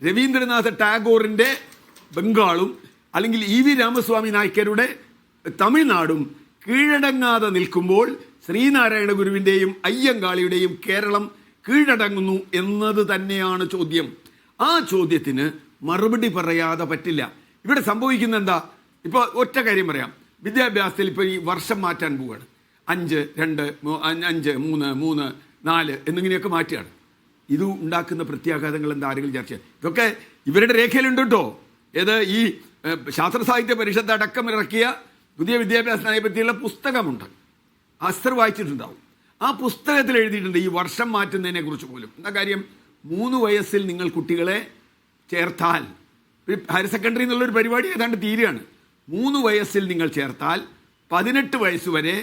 രവീന്ദ്രനാഥ ടാഗോറിൻ്റെ ബംഗാളും അല്ലെങ്കിൽ ഇ.വി. രാമസ്വാമി നായ്ക്കരുടെ തമിഴ്നാടും കീഴടങ്ങാതെ നിൽക്കുമ്പോൾ ശ്രീനാരായണ ഗുരുവിൻ്റെയും അയ്യങ്കാളിയുടെയും കേരളം കീഴടങ്ങുന്നു എന്നത് തന്നെയാണ് ചോദ്യം. ആ ചോദ്യത്തിന് മറുപടി പറയാതെ പറ്റില്ല. ഇവിടെ സംഭവിക്കുന്ന എന്താ? ഇപ്പോൾ ഒറ്റ കാര്യം പറയാം. വിദ്യാഭ്യാസത്തിൽ ഇപ്പോൾ ഈ വർഷം മാറ്റാൻ പോവുകയാണ്. 5, 2, 5, 3, 3, 4 എന്നിങ്ങനെയൊക്കെ മാറ്റുകയാണ്. ഇത് ഉണ്ടാക്കുന്ന പ്രത്യാഘാതങ്ങൾ എന്താ? ആരെങ്കിലും ചർച്ച ചെയ്യാം. ഇതൊക്കെ ഇവരുടെ രേഖയിലുണ്ട് കേട്ടോ. ഏത് ഈ ശാസ്ത്ര സാഹിത്യ പരിഷത്ത് അടക്കം ഇറക്കിയ പുതിയ വിദ്യാഭ്യാസ നയത്തെ പറ്റിയുള്ള പുസ്തകമുണ്ട്. അസ്തർ വായിച്ചിട്ടുണ്ടാവും. ആ പുസ്തകത്തിൽ എഴുതിയിട്ടുണ്ട് ഈ വർഷം മാറ്റുന്നതിനെ കുറിച്ച് പോലും. എന്താ കാര്യം? 3 വയസ്സിൽ നിങ്ങൾ കുട്ടികളെ ചേർത്താൽ, ഹയർ സെക്കൻഡറി എന്നുള്ളൊരു പരിപാടി ഏതാണ്ട് തീരുകയാണ്. 3 വയസ്സിൽ നിങ്ങൾ ചേർത്താൽ 18 വയസ്സ് വരെ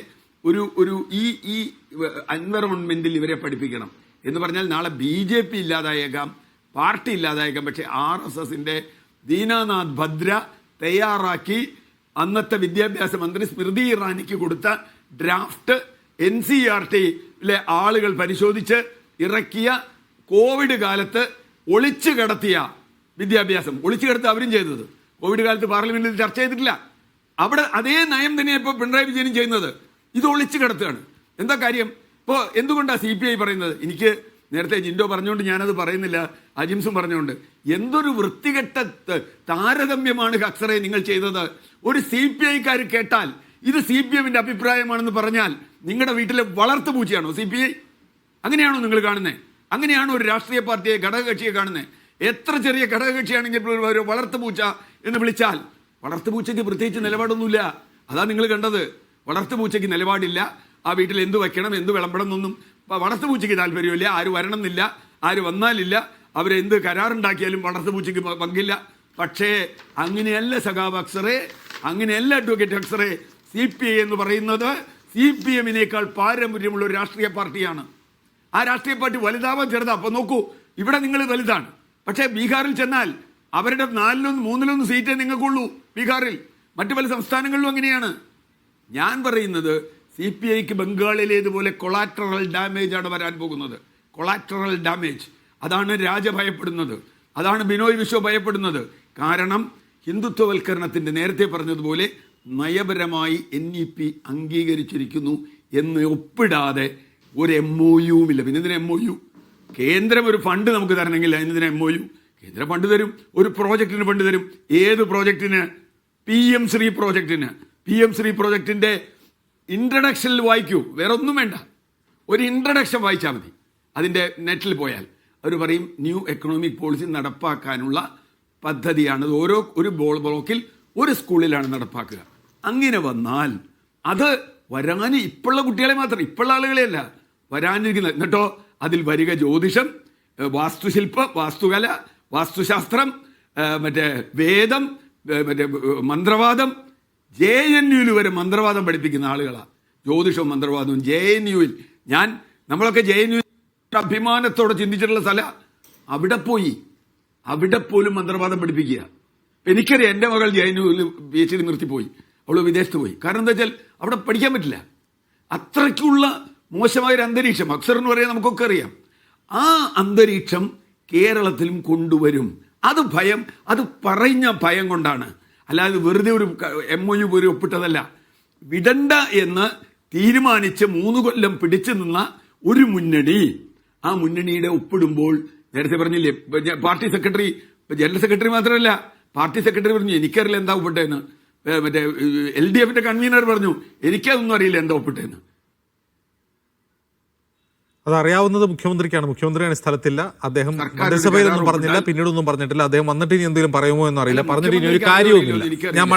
ഒരു ഈ എൻവയറോൺമെന്റിൽ ഇവരെ പഠിപ്പിക്കണം എന്ന് പറഞ്ഞാൽ നാളെ BJP ഇല്ലാതായേക്കാം, പാർട്ടി ഇല്ലാതായേക്കാം. പക്ഷേ RSSന്റെ ദീനാനാഥ് ഭദ്ര തയ്യാറാക്കി അന്നത്തെ വിദ്യാഭ്യാസ മന്ത്രി സ്മൃതി ഇറാനിക്ക് കൊടുത്ത ഡ്രാഫ്റ്റ് NCERTയിലെ ആളുകൾ പരിശോധിച്ച് ഇറക്കിയ കോവിഡ് കാലത്ത് ഒളിച്ചു കടത്തിയ വിദ്യാഭ്യാസം, ഒളിച്ചു കടത്തി അവരും ചെയ്തത്. കോവിഡ് കാലത്ത് പാർലമെന്റിൽ ചർച്ച ചെയ്തിട്ടില്ല. അവിടെ അതേ നയം തന്നെയാണ് ഇപ്പോൾ പിണറായി വിജയനും ചെയ്യുന്നത്. ഇത് ഒളിച്ചു കിടത്തുകയാണ്. എന്താ കാര്യം? ഇപ്പോൾ എന്തുകൊണ്ടാണ് CPI പറയുന്നത്? എനിക്ക് നേരത്തെ ജിൻഡോ പറഞ്ഞുകൊണ്ട് ഞാനത് പറയുന്നില്ല, അജിംസും പറഞ്ഞുകൊണ്ട്, എന്തൊരു വൃത്തികെട്ട താരതമ്യമാണ് ഹക്സറെ നിങ്ങൾ ചെയ്തത്. ഒരു CPIക്കാർ കേട്ടാൽ ഇത് CPMന്റെ അഭിപ്രായമാണെന്ന് പറഞ്ഞാൽ നിങ്ങളുടെ വീട്ടിലെ വളർത്തു പൂച്ചയാണോ CPI? അങ്ങനെയാണോ നിങ്ങൾ കാണുന്നത്? അങ്ങനെയാണോ ഒരു രാഷ്ട്രീയ പാർട്ടിയെ ഘടകകക്ഷിയെ കാണുന്നത്? എത്ര ചെറിയ ഘടകകക്ഷിയാണെങ്കിൽ ഒരു വളർത്തു പൂച്ച എന്ന് വിളിച്ചാൽ വളർത്തുപൂച്ചയ്ക്ക് പ്രത്യേകിച്ച് നിലപാടൊന്നുമില്ല. അതാ നിങ്ങൾ കണ്ടത്. വളർത്തുപൂച്ചയ്ക്ക് നിലപാടില്ല. ആ വീട്ടിൽ എന്ത് വയ്ക്കണം, എന്ത് വിളമ്പണം എന്നൊന്നും വളർത്തുപൂച്ചയ്ക്ക് താല്പര്യമില്ല. ആര് വരണം എന്നില്ല, ആര് വന്നാലില്ല, അവരെന്ത് കരാറുണ്ടാക്കിയാലും വളർത്തുപൂച്ചയ്ക്ക് പങ്കില്ല. പക്ഷേ അങ്ങനെയല്ല സഖാബ് ഹക്സറെ, അങ്ങനെയല്ല അഡ്വക്കേറ്റ് ഹക്സറെ. CPI എന്ന് പറയുന്നത് CPMനേക്കാൾ പാരമ്പര്യമുള്ള ഒരു രാഷ്ട്രീയ പാർട്ടിയാണ്. ആ രാഷ്ട്രീയ പാർട്ടി വലുതാവാൻ ചെറുതാ. അപ്പോൾ നോക്കൂ, ഇവിടെ നിങ്ങൾ വലുതാണ്. പക്ഷേ ബീഹാറിൽ ചെന്നാൽ അവരുടെ 4-3 സീറ്റേ നിങ്ങൾക്കുള്ളൂ ബീഹാറിൽ. മറ്റു പല സംസ്ഥാനങ്ങളിലും അങ്ങനെയാണ്. ഞാൻ പറയുന്നത് CPIക്ക് ബംഗാളിലേതുപോലെ കൊളാറ്ററൽ ഡാമേജ് ആണ് വരാൻ പോകുന്നത്. Collateral damage. അതാണ് രാജ ഭയപ്പെടുന്നത്, അതാണ് ബിനോയ് വിശ്വ ഭയപ്പെടുന്നത്. കാരണം ഹിന്ദുത്വവൽക്കരണത്തിൻ്റെ നേരത്തെ പറഞ്ഞതുപോലെ നയപരമായി NEP അംഗീകരിച്ചിരിക്കുന്നു എന്ന് ഒപ്പിടാതെ ഒരു MOUവും ഇല്ല. പിന്നെ എന്തിനാ MOU? കേന്ദ്രം ഒരു ഫണ്ട് നമുക്ക് തരണമെങ്കിൽ എന്തിനാ MOU? കേന്ദ്ര ഫണ്ട് തരും, ഒരു പ്രോജക്റ്റിന് ഫണ്ട് തരും. ഏത് പ്രോജക്റ്റിന്? PM ശ്രീ പ്രോജക്റ്റിന്. PM ശ്രീ പ്രോജക്റ്റിൻ്റെ ഇൻട്രഡക്ഷനിൽ വായിക്കൂ, വേറെ ഒന്നും വേണ്ട. ഒരു ഇൻട്രഡക്ഷൻ വായിച്ചാൽ മതി. അതിൻ്റെ നെറ്റിൽ പോയാൽ അവർ പറയും ന്യൂ എക്കണോമിക് പോളിസി നടപ്പാക്കാനുള്ള പദ്ധതിയാണ്. ഒരു ബ്ലോക്കിൽ ഒരു സ്കൂളിലാണ് നടപ്പാക്കുക. അങ്ങനെ വന്നാൽ അത് വരാൻ ഇപ്പോഴുള്ള കുട്ടികളെ മാത്രം, ഇപ്പോഴുള്ള ആളുകളെയല്ല, വരാനിരിക്കുന്നത്. എന്നിട്ടോ അതിൽ വരിക ജ്യോതിഷം, വാസ്തുശില്പം, വാസ്തുകല, വാസ്തുശാസ്ത്രം, മറ്റേ വേദം, മറ്റേ മന്ത്രവാദം. JNUവിൽ വരെ മന്ത്രവാദം പഠിപ്പിക്കുന്ന ആളുകളാണ്. ജ്യോതിഷവും മന്ത്രവാദവും JNUവിൽ. നമ്മളൊക്കെ JNU അഭിമാനത്തോടെ ചിന്തിച്ചിട്ടുള്ള സ്ഥലം. അവിടെ പോലും മന്ത്രവാദം പഠിപ്പിക്കുക. എനിക്കറിയാം, എൻ്റെ മകൾ JNUവിൽ PhD നിർത്തിപ്പോയി, അവൾ വിദേശത്ത് പോയി. കാരണം എന്താ വെച്ചാൽ അവിടെ പഠിക്കാൻ പറ്റില്ല. അത്രയ്ക്കുള്ള മോശമായൊരു അന്തരീക്ഷം. അക്സറിന് പറയാൻ നമുക്കൊക്കെ അറിയാം. ആ അന്തരീക്ഷം കേരളത്തിലും കൊണ്ടുവരും. അത് ഭയം, അത് പറഞ്ഞ ഭയം കൊണ്ടാണ്. അല്ലാതെ വെറുതെ ഒരു MOU പോലും ഒപ്പിട്ടതല്ല. വിടണ്ട എന്ന് തീരുമാനിച്ച് 3 കൊല്ലം പിടിച്ചു നിന്ന ഒരു മുന്നണി, ആ മുന്നണിയുടെ ഒപ്പിടുമ്പോൾ നേരത്തെ പറഞ്ഞില്ലേ, പാർട്ടി സെക്രട്ടറി, ജനറൽ സെക്രട്ടറി മാത്രമല്ല, പാർട്ടി സെക്രട്ടറി പറഞ്ഞു എനിക്കറിയില്ല എന്താ ഒപ്പിട്ടതെന്ന്. മറ്റേ LDFന്റെ കൺവീനർ പറഞ്ഞു എനിക്കതൊന്നും അറിയില്ല എന്താ ഒപ്പിട്ടതെന്ന്. അതറിയാവുന്നത് മുഖ്യമന്ത്രിയാണ് സ്ഥലത്തില്ല. അദ്ദേഹം മന്ത്രിസഭയിലൊന്നും പറഞ്ഞില്ല, പിന്നീടൊന്നും പറഞ്ഞിട്ടില്ല. അദ്ദേഹം വന്നിട്ട് ഇനി എന്തെങ്കിലും പറയുമോ എന്നറിയില്ല. പറഞ്ഞിട്ട് ഇനി ഒരു കാര്യവുമില്ല. ഞാൻ